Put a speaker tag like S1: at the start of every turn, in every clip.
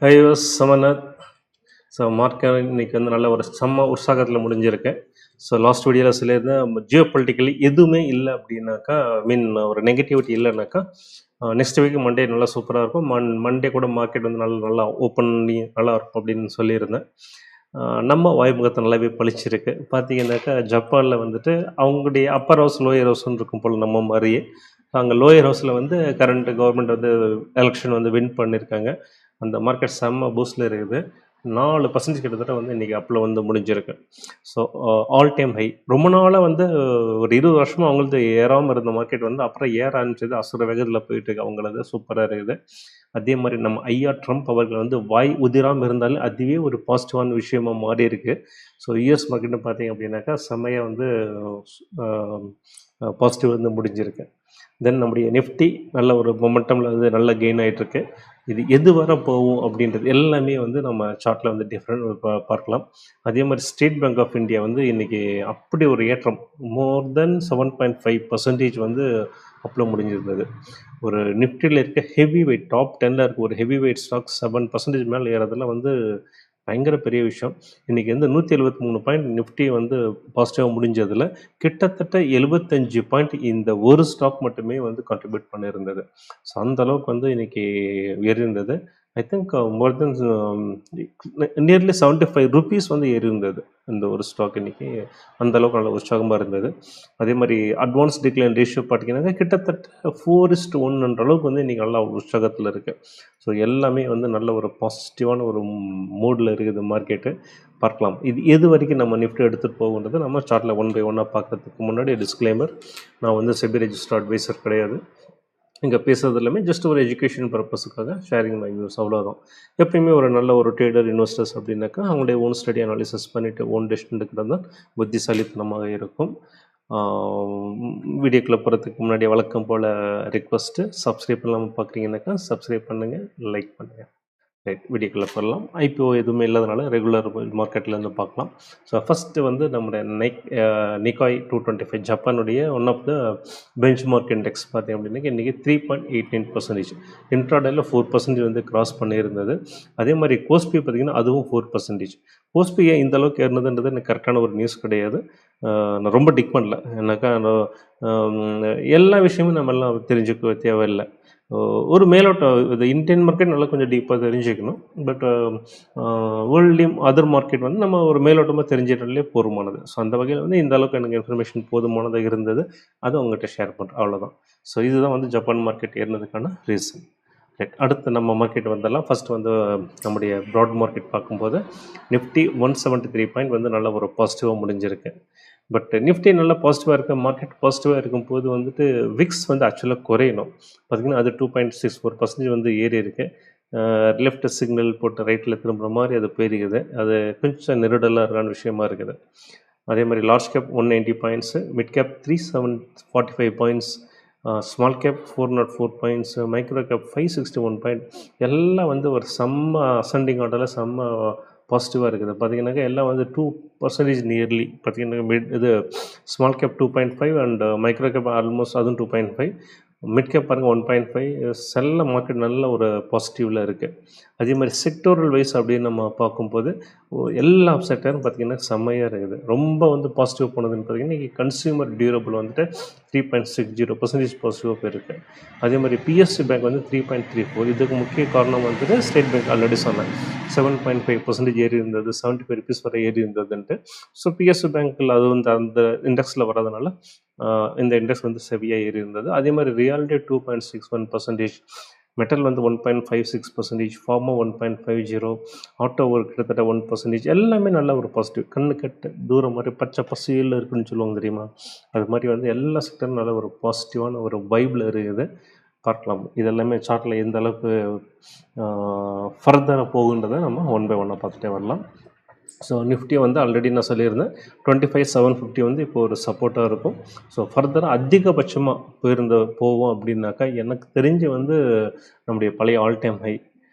S1: IS Samnath. So market இன்னைக்கு வந்து நல்ல ஒரு செம்ம உற்சாகத்தில் முடிஞ்சிருக்கு. ஸோ லாஸ்ட் வீடியோவில் சொல்லியிருந்தேன், ஜியோ பொலிட்டிக்கலி எதுவுமே இல்லை அப்படின்னாக்கா, மீன் ஒரு நெகட்டிவிட்டி இல்லைனாக்கா நெக்ஸ்ட் வீக் மண்டே நல்லா சூப்பராக இருக்கும். மண்டே கூட மார்க்கெட் வந்து நல்லா நல்லா ஓப்பன் பண்ணி நல்லா இருக்கும் அப்படின்னு சொல்லியிருந்தேன். நம்ம வாய்முகத்தை நல்லாவே பளிச்சிருக்கு. பார்த்தீங்கன்னாக்கா ஜப்பானில் வந்துட்டு அவங்களுடைய அப்பர் ஹவுஸ் லோயர் ஹவுஸ்ன்னு இருக்கும் போல் நம்ம மாதிரியே அங்கே லோயர் ஹவுஸில் வந்து கரண்ட் கவர்மெண்ட் வந்து எலெக்ஷன் வந்து வின் பண்ணியிருக்காங்க. அந்த மார்க்கெட் செம்ம பூஸ்டில் இருக்குது. 4% கிட்டத்தட்ட வந்து இன்றைக்கி அப்பில் வந்து முடிஞ்சிருக்கு. So all time high. ரொம்ப நாளாக வந்து ஒரு 20 வருஷமாக அவங்களது ஏறாமல் இருந்த மார்க்கெட் வந்து அப்புறம் ஏற ஆரம்பிச்சது. அசுர வேகத்தில் போயிட்டுருக்கு அவங்களது. சூப்பராக இருக்குது. அதே மாதிரி நம்ம ஐயா ட்ரம்ப் அவர்கள் வந்து வாய் உதிராமல் இருந்தாலும் அதுவே ஒரு பாசிட்டிவான விஷயமா மாறி இருக்கு. ஸோ யூஎஸ் மார்க்கெட்னு பார்த்தீங்க அப்படின்னாக்கா செம்மையாக வந்து பாசிட்டிவ் வந்து முடிஞ்சிருக்கு. தென் நம்முடைய நிஃப்டி நல்ல ஒரு மொமெண்டமில் வந்து நல்ல கெயின் ஆகிட்டுருக்கு. இது எது வர போகும் அப்படின்றது எல்லாமே வந்து நம்ம சார்ட்டில் வந்து டிஃப்ரெண்ட் பார்க்கலாம். அதே மாதிரி ஸ்டேட் பேங்க் ஆஃப் இந்தியா வந்து இன்றைக்கி அப்படி ஒரு ஏற்றம் மோர் தென் 7.5% வந்து அப்பில் முடிஞ்சிருந்தது. ஒரு நிஃப்டியில் இருக்க ஹெவி வெயிட் டாப் 10ல் இருக்க ஒரு ஹெவி வெயிட் ஸ்டாக் 7% மேலே ஏறதுல வந்து பயங்கர பெரிய விஷயம். இன்றைக்கி வந்து 173 பாயிண்ட் நிஃப்டி வந்து பாசிட்டிவாக முடிஞ்சதில் கிட்டத்தட்ட 75 பாயிண்ட் இந்த ஒரு ஸ்டாக் மட்டுமே வந்து கான்ட்ரிபியூட் பண்ணியிருந்தது. ஸோ அந்த அளவுக்கு வந்து இன்றைக்கி ஏறியிருந்தது. I think more then nearly 75 rupees வந்து ஏறி இருந்தது இந்த ஒரு ஸ்டாக் இன்றைக்கி. அந்தளவுக்கு நல்ல உற்சாகமாக இருந்தது. அதே மாதிரி அட்வான்ஸ் டிக்ளைன் ரேஷியோ பார்த்தீங்கன்னா கிட்டத்தட்ட 4:1 அளவுக்கு வந்து இன்றைக்கி நல்லா உற்சாகத்தில் இருக்குது. ஸோ எல்லாமே வந்து நல்ல ஒரு பாசிட்டிவான ஒரு மூடில் இருக்குது மார்க்கெட்டு. பார்க்கலாம் இது எது வரைக்கும் நம்ம நிஃப்டி எடுத்துகிட்டு போகுன்றது நம்ம சார்ட்டில் ஒன் பை ஒன்னாக பார்க்குறதுக்கு முன்னாடி டிஸ்க்ளைமர், நான் வந்து செபி ரெஜிஸ்டர்ட் அட்வைசர் கிடையாது. இங்கே பேசுகிறது எல்லாமே ஜஸ்ட் ஒரு எஜுகேஷன் பர்பஸுக்காக ஷேரிங் மை வியூஸ், அவ்வளோதான். எப்பயுமே ஒரு நல்ல ஒரு ட்ரேடர் இன்வெஸ்டர்ஸ் அப்படின்னாக்கா அவங்களுடைய ஓன் ஸ்டடி அனாலிசிஸ் பண்ணிவிட்டு ஓன் டெசிஷன் எடுக்கிறது தான் புத்திசாலித்தனமாக இருக்கும். வீடியோக்குள்ளே போகிறதுக்கு முன்னாடி வழக்கம் போல் ரெக்வஸ்ட்டு, சப்ஸ்கிரைப் பண்ணாமல் பார்க்குறீங்கன்னாக்கா சப்ஸ்கிரைப் பண்ணுங்கள், லைக் பண்ணுங்கள். ரைட், வீடியோக்குள்ளே போடலாம். ஐபிஓ எதுவுமே இல்லாதனால ரெகுலர் மார்க்கெட்லேருந்து பார்க்கலாம். ஸோ ஃபஸ்ட்டு வந்து நம்முடைய நிக்காய் 225 ஜப்பானுடைய one of the benchmark index பார்த்தீங்க அப்படின்னா இன்றைக்கி 3.89%. இன்ட்ராடேயில் 4% வந்து கிராஸ் பண்ணியிருந்தது. அதே மாதிரி கோஸ்பி பார்த்திங்கன்னா அதுவும் 4%. கோஸ்பி ஏன் இந்த அளவுக்கு ஏறினதுன்றது எனக்கு கரெக்டான ஒரு நியூஸ் கிடையாது. நான் ரொம்ப டிக் பண்ணல. ஏன்னாக்கா எல்லா விஷயமும் நம்ம எல்லாம் தெரிஞ்சுக்க தேவையில்லை. ஒரு மேலோட்டம் இது இந்தியன் மார்க்கெட் நல்லா கொஞ்சம் டீப்பாக தெரிஞ்சுக்கணும். பட் வேர்ல்ட்லேயும் அதர் மார்க்கெட் வந்து நம்ம ஒரு மேலோட்டமாக தெரிஞ்சிட்டாலே போதுமானது. ஸோ அந்த வகையில் வந்து இந்த அளவுக்கு எனக்கு இன்ஃபர்மேஷன் போதுமானதாக இருந்தது. அது உங்கள்கிட்ட ஷேர் பண்ணுறேன், அவ்வளோதான். ஸோ இதுதான் வந்து ஜப்பான் மார்க்கெட் ஏறினதுக்கான ரீசன். ரைட், அடுத்து நம்ம மார்க்கெட் வந்தெல்லாம் ஃபஸ்ட்டு வந்து நம்முடைய ப்ராட் மார்க்கெட் பார்க்கும்போது நிஃப்டி 173 பாயிண்ட் வந்து நல்ல ஒரு பாசிட்டிவாக முடிஞ்சிருக்கு. பட் நிஃப்டி நல்லா பாசிட்டிவாக இருக்க மார்க்கெட் பாசிட்டிவாக இருக்கும்போது வந்துட்டு விக்ஸ் வந்து ஆக்சுவலாக குறையணும். பார்த்திங்கன்னா அது 2.64% வந்து ஏறி இருக்குது. லெஃப்ட் சிக்னல் போட்டு ரைட்டில் திரும்புகிற மாதிரி அது போயிருக்குது. அது கொஞ்சம் நெருடலாக இருக்கான விஷயமா இருக்குது. அதே மாதிரி large cap 190 points, mid cap 345 points, small cap 404 points, micro gap 561 point எல்லாம் வந்து ஒரு செம்ம அசெண்டிங் ஆர்டரில் செம்ம பாசிட்டிவாக இருக்குது. பார்த்திங்கனாக்கா எல்லாம் வந்து 2% நியர்லி. பார்த்திங்கன்னா இது small cap 2.5 and micro gap almost அதுவும் 2.5. மிட் கேப் பாருங்கள் 1.5. செல்ல மார்க்கெட் நல்ல ஒரு பாசிட்டிவில் இருக்குது. அதே மாதிரி செக்டோரல் வைஸ் அப்படின்னு நம்ம பார்க்கும்போது எல்லா செக்டரும் பார்த்திங்கன்னா செம்மையாக இருக்குது. ரொம்ப வந்து பாசிட்டிவ் போனதுன்னு பார்த்திங்கன்னா இன்றைக்கி கன்சியூமர் டியூரபிள் வந்துட்டு 3.60% பாசிட்டிவாக போயிருக்கு. அதே மாதிரி பிஎஸ்சி பேங்க் வந்து 3.34. இதுக்கு முக்கிய காரணம் வந்துட்டு ஸ்டேட் பேங்க் ஆல்ரெடி சொன்னேன் 7.5% ஏறி இருந்தது, 75 ருபீஸ் வரை ஏறி இருந்ததுன்ட்டு. ஸோ பிஎஸ்சி பேங்க்கில் அது வந்து அந்த இண்டெக்ஸில் வர்றதுனால இந்த இண்டெக்ஸ் வந்து செவியாக ஏறி இருந்தது. அதே மாதிரி ரியாலிட்டி 2.61%, மெட்டல் வந்து 1.56%, ஃபார்மா 1.50, ஆட்டோ ஒரு கிட்டத்தட்ட 1%. எல்லாமே நல்ல ஒரு பாசிட்டிவ். கண்ணு கட்டு தூரம் மாதிரி பச்சை பசியில் இருக்குன்னு சொல்லுவாங்க தெரியுமா, அது மாதிரி வந்து எல்லா செக்டரும் நல்ல ஒரு பாசிட்டிவான ஒரு வைபிள் இருக்குது. பார்க்கலாம் இதெல்லாமே சார்ட்டில் எந்த அளவுக்கு ஃபர்தராக போகுன்றதை நம்ம ஒன் பை ஒன்னாக பார்த்துட்டே வரலாம். ஸோ நிஃப்டி வந்து ஆல்ரெடி நான் சொல்லியிருந்தேன் 25,750 வந்து இப்போ ஒரு சப்போர்ட்டாக இருக்கும். ஸோ ஃபர்தராக அதிகபட்சமாக போவோம் அப்படின்னாக்கா எனக்கு தெரிஞ்சு வந்து நம்முடைய பழைய ஆல் டைம் ஹை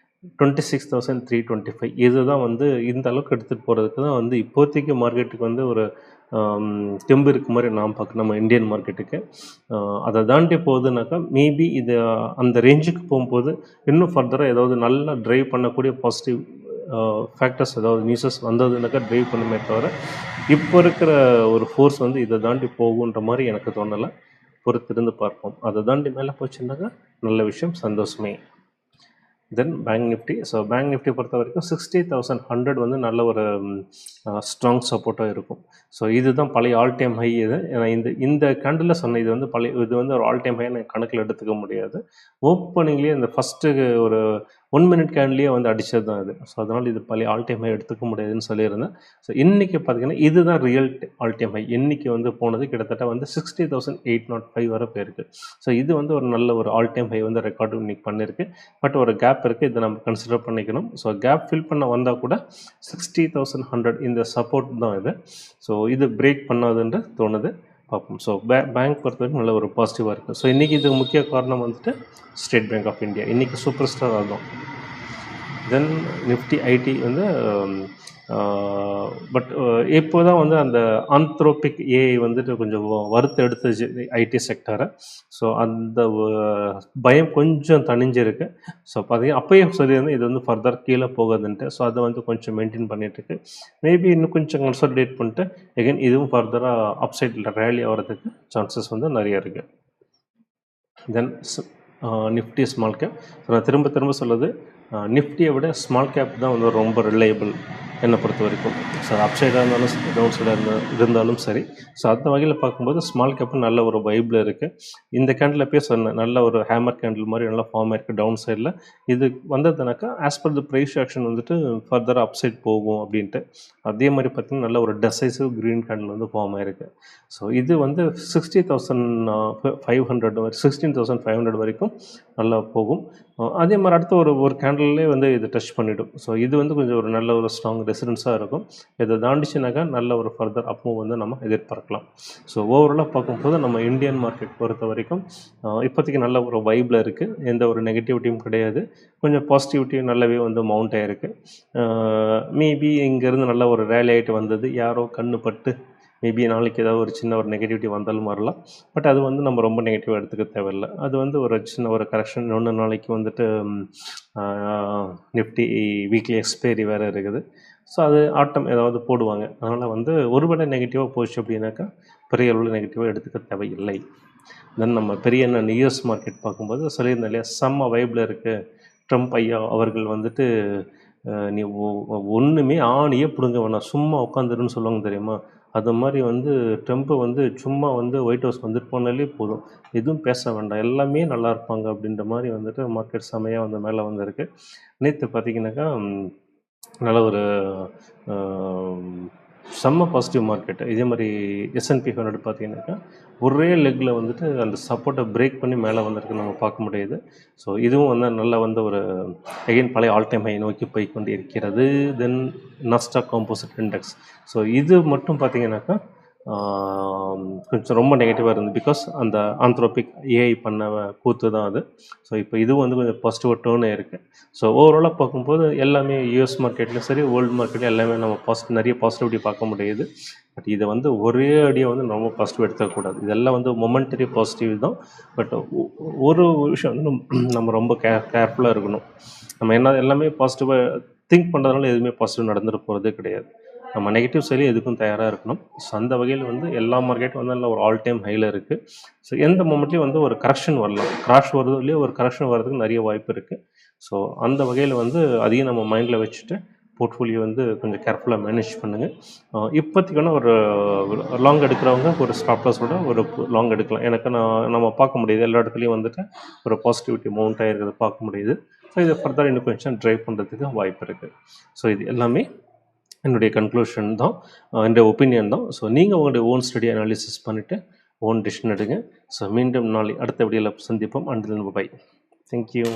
S1: 26,325 இது தான் வந்து இந்த அளவுக்கு எடுத்துகிட்டு போகிறதுக்கு தான் வந்து இப்போதைக்கு மார்க்கெட்டுக்கு வந்து ஒரு தெம்பு இருக்க மாதிரி நான் பார்க்குறேன் நம்ம இந்தியன் மார்க்கெட்டுக்கு. அதை தாண்டி போகுதுனாக்கா மேபி இது அந்த ரேஞ்சுக்கு போகும்போது இன்னும் ஃபர்தராக ஏதாவது நல்லா ட்ரைவ் பண்ணக்கூடிய பாசிட்டிவ் ஃபேக்டர்ஸ் ஏதாவது நியூஸஸ் வந்ததுனாக்கா ட்ரைவ் பண்ணுமே தவிர இப்போ இருக்கிற ஒரு ஃபோர்ஸ் வந்து இதை தாண்டி போகுன்ற மாதிரி எனக்கு தோணலை. பொறுத்திருந்து பார்ப்போம். அதை தாண்டி மேலே போச்சுன்னாக்கா நல்ல விஷயம், சந்தோஷமே. தென் bank Nifty. So bank Nifty பொறுத்த வரைக்கும் 60,100 வந்து நல்ல ஒரு ஸ்ட்ராங் சப்போர்ட்டாக இருக்கும். ஸோ இதுதான் பழைய ஆல் டைம் ஹை. இது ஏன்னா இந்த கேண்டில் சொன்ன இது வந்து இது வந்து ஒரு ஆல் டைம் ஹை நான் கணக்கில் எடுத்துக்க முடியாது. ஓப்பனிங்லேயே இந்த ஃபஸ்ட்டு ஒரு 1 மினிட் கேண்ட்லேயே வந்து அடித்தது தான் இது. ஸோ அதனால் இது பழைய ஆல் டைம் ஹை எடுத்துக்க முடியாதுன்னு சொல்லியிருந்தேன். ஸோ இன்றைக்கி பார்த்திங்கன்னா இதுதான் ரியல் ஆல் டைம் ஹை. இன்றைக்கி வந்து போனது கிட்டத்தட்ட வந்து 60,805 வரை போயிருக்கு. ஸோ இது வந்து ஒரு நல்ல ஒரு ஆல் டைம் ஹை வந்து ரெக்கார்டு இன்றைக்கி பண்ணியிருக்கு. பட் ஒரு கேப் இருக்குது, இதை நம்ம கன்சிடர் பண்ணிக்கணும். ஸோ கேப் ஃபில் பண்ண வந்தால் கூட 60,100 இந்த சப்போர்ட் தான் இது. ஸோ இது பிரேக் பண்ணாதுன்னு தோணுது, பார்ப்போம். ஸோ பேங்க் பொறுத்த வரைக்கும் நல்ல ஒரு பாசிட்டிவாக இருக்குது. ஸோ இன்றைக்கி இதுக்கு முக்கிய காரணம் வந்துட்டு ஸ்டேட் பேங்க் ஆஃப் இந்தியா. இன்றைக்கி சூப்பர் ஸ்டார் அதுதான். தென் நிஃப்டி ஐடி வந்து பட் இப்போ தான் வந்து அந்த ஆந்த்ரோபிக் ஏஐ வந்துட்டு கொஞ்சம் வறுத்து எடுத்துச்சு ஐடி செக்டரை. ஸோ அந்த பயம் கொஞ்சம் தணிஞ்சிருக்கு. ஸோ பார்த்தீங்கன்னா அப்போயே சொல்லியிருந்தேன் இது வந்து ஃபர்தர் கீழே போகாதுன்ட்டு. ஸோ அதை வந்து கொஞ்சம் மெயின்டைன் பண்ணிகிட்ருக்கு. மேபி இன்னும் கொஞ்சம் கன்சாலிடேட் பண்ணிட்டு எகைன் இதுவும் ஃபர்தராக அப்சைடில் ரேலி ஆகிறதுக்கு சான்சஸ் வந்து நிறைய இருக்குது. தென் நிஃப்டி ஸ்மால் கேப். ஸோ நான் திரும்ப சொல்லுது, நிஃப்டியை விட ஸ்மால் கேப் தான் வந்து ரொம்ப ரிலையபிள் என்னை பொறுத்த வரைக்கும். ஸோ அப்சைடாக இருந்தாலும் சரி, டவுன் சைடாக இருந்தாலும் சரி. ஸோ அந்த வகையில் பார்க்கும்போது ஸ்மால் கேப்பு நல்ல ஒரு வைபிள் இருக்குது. இந்த கேண்டில் போய் சொன்னேன், நல்ல ஒரு ஹேமர் கேண்டில் மாதிரி நல்லா ஃபார்ம் ஆகிருக்கு டவுன் சைடில். இது வந்ததுனாக்கா as per the price action வந்துட்டு ஃபர்தராக அப்சைட் போகும் அப்படின்ட்டு. அதே மாதிரி பார்த்திங்கன்னா நல்ல ஒரு டெசைசிவ் க்ரீன் கேண்டில் வந்து ஃபார்ம் ஆகிருக்கு. ஸோ இது வந்து 16,500 வரைக்கும் நல்லா போகும். அதே மாதிரி அடுத்த ஒரு கேண்டில்லே வந்து இது டச் பண்ணிவிடும். ஸோ இது வந்து கொஞ்சம் ஒரு நல்ல ஒரு ஸ்ட்ராங் ரெசிடென்ஸாக இருக்கும். இதை தாண்டிச்சுனாக்கா நல்ல ஒரு ஃபர்தர் அப் மூவ் வந்து நம்ம எதிர்பார்க்கலாம். ஸோ ஓவராலாக பார்க்கும்போது நம்ம இந்தியன் மார்க்கெட் பொறுத்த வரைக்கும் இப்போதைக்கு நல்ல ஒரு வைபில் இருக்குது. எந்த ஒரு நெகட்டிவிட்டியும் கிடையாது. கொஞ்சம் பாசிட்டிவிட்டியும் நல்லாவே வந்து மவுண்ட் ஆகிருக்கு. மேபி இங்கேருந்து நல்ல ஒரு ரேலி ஆகிட்டு வந்தது, யாரோ கண்ணு பட்டு மேபி நாளைக்கு ஏதாவது ஒரு சின்ன ஒரு நெகட்டிவிட்டி வந்தாலும் வரலாம். பட் அது வந்து நம்ம ரொம்ப நெகட்டிவாக எடுத்துக்க தேவையில்லை. அது வந்து ஒரு சின்ன ஒரு கரெக்ஷன். இன்னொன்று நாளைக்கு வந்துட்டு நிஃப்டி வீக்லி எக்ஸ்பைரி வேறு இருக்குது. ஸோ அது ஆட்டம் ஏதாவது போடுவாங்க. அதனால் வந்து ஒருவேளை நெகட்டிவாக போச்சு அப்படின்னாக்கா பெரிய அளவில் நெகட்டிவாக எடுத்துக்க தேவையில்லை. தென் நம்ம பெரிய யூஎஸ் மார்க்கெட் பார்க்கும்போது சொல்லியிருந்தேன் இல்லையா, செம்ம வைபில் இருக்குது. ட்ரம்ப் ஐயா அவர்கள் வந்துட்டு நீ ஒன்றுமே ஆணியே பிடுங்க வேணாம், சும்மா உட்காந்துருன்னு சொல்லுவாங்க தெரியுமா. அது மாதிரி வந்து ட்ரம்ப்பு வந்து சும்மா வந்து ஒயிட் ஹவுஸ் வந்துட்டு போனாலே போதும், எதுவும் பேச வேண்டாம், எல்லாமே நல்லா இருப்பாங்க அப்படின்ற மாதிரி வந்துட்டு மார்க்கெட் செமையாக வந்து மேலே வந்திருக்கு. நேற்று பார்த்திங்கனாக்கா நல்ல ஒரு செம்ம பாசிட்டிவ் மார்க்கெட்டு. இதே மாதிரி S&P 500 பார்த்திங்கனாக்கா ஒரே லெக்கில் வந்துட்டு அந்த சப்போர்ட்டை பிரேக் பண்ணி மேலே வந்திருக்கு நம்ம பார்க்க முடியுது. ஸோ இதுவும் வந்து நல்லா வந்து ஒரு அகைன் பழைய ஆல் டைம் ஹை நோக்கி போய் கொண்டு இருக்கிறது. தென் நாஸ்டாக் காம்போசிட் இண்டெக்ஸ். ஸோ இது மட்டும் பார்த்திங்கனாக்கா கொஞ்சம் ரொம்ப நெகட்டிவாக இருந்தது. பிகாஸ் அந்த ஆந்த்ரோபிக் ஏஐ பண்ண கூத்து தான் அது. ஸோ இப்போ இதுவும் வந்து கொஞ்சம் பாசிட்டிவாக டேர்ன் ஆகிருக்கு. ஸோ ஓவராலாக பார்க்கும்போது எல்லாமே யூஎஸ் மார்க்கெட்லையும் சரி, வேர்ல்டு மார்க்கெட்லையும் எல்லாமே நம்ம நிறைய பாசிட்டிவிட்டி பார்க்க முடியுது. பட் இதை வந்து ஒரே அடியாக வந்து நம்ம பாசிட்டிவ் எடுத்துக்கக்கூடாது. இதெல்லாம் வந்து மொமெண்டரி பாசிட்டிவ் தான். பட் ஒரு விஷயம் வந்து நம்ம ரொம்ப கேர்ஃபுல்லாக இருக்கணும். நம்ம எல்லாமே பாசிட்டிவாக திங்க் பண்ணுறதுனால எதுவுமே பாசிட்டிவ் நடந்துட்டு போகிறதே கிடையாது. நம்ம நெகட்டிவ் சைடில் எதுக்கும் தயாராக இருக்கணும். ஸோ அந்த வகையில் வந்து எல்லா மார்க்கெட்டும் வந்து நல்ல ஒரு ஆல் டைம் ஹையில் இருக்குது. ஸோ எந்த மொமெண்ட்லேயும் வந்து ஒரு கரெக்ஷன் வரலாம், கிராஷ் வருது இல்லையோ ஒரு கரெக்ஷன் வர்றதுக்கு நிறைய வாய்ப்பு இருக்குது. ஸோ அந்த வகையில் வந்து அதையும் நம்ம மைண்டில் வச்சுட்டு போர்ட்ஃபோலியோ வந்து கொஞ்சம் கேர்ஃபுல்லாக மேனேஜ் பண்ணுங்கள். இப்போதைக்கான ஒரு லாங் எடுக்கிறவங்க ஒரு ஸ்டாப் லாஸோட ஒரு லாங் எடுக்கலாம். எனக்கு நம்ம பார்க்க முடியுது எல்லா இடத்துலையும் வந்துட்டு ஒரு பாசிட்டிவிட்டி மவுண்ட் ஆகிருக்கிறத பார்க்க முடியுது. ஸோ இதை ஃபர்தர் இன்னும் கொஞ்சம் ட்ரைவ் பண்ணுறதுக்கு வாய்ப்பு இருக்குது. ஸோ இது எல்லாமே என்னுடைய கன்க்ளூஷன் தான், என்னுடைய ஒப்பீனியன் தான். ஸோ நீங்கள் உங்களுடைய ஓன் ஸ்டடி அனாலிசிஸ் பண்ணிவிட்டு ஓன் டிசிஷன் எடுங்க. ஸோ மீண்டும் நாளை அடுத்த வீடியோவில் சந்திப்போம். Until by. தேங்க்யூ.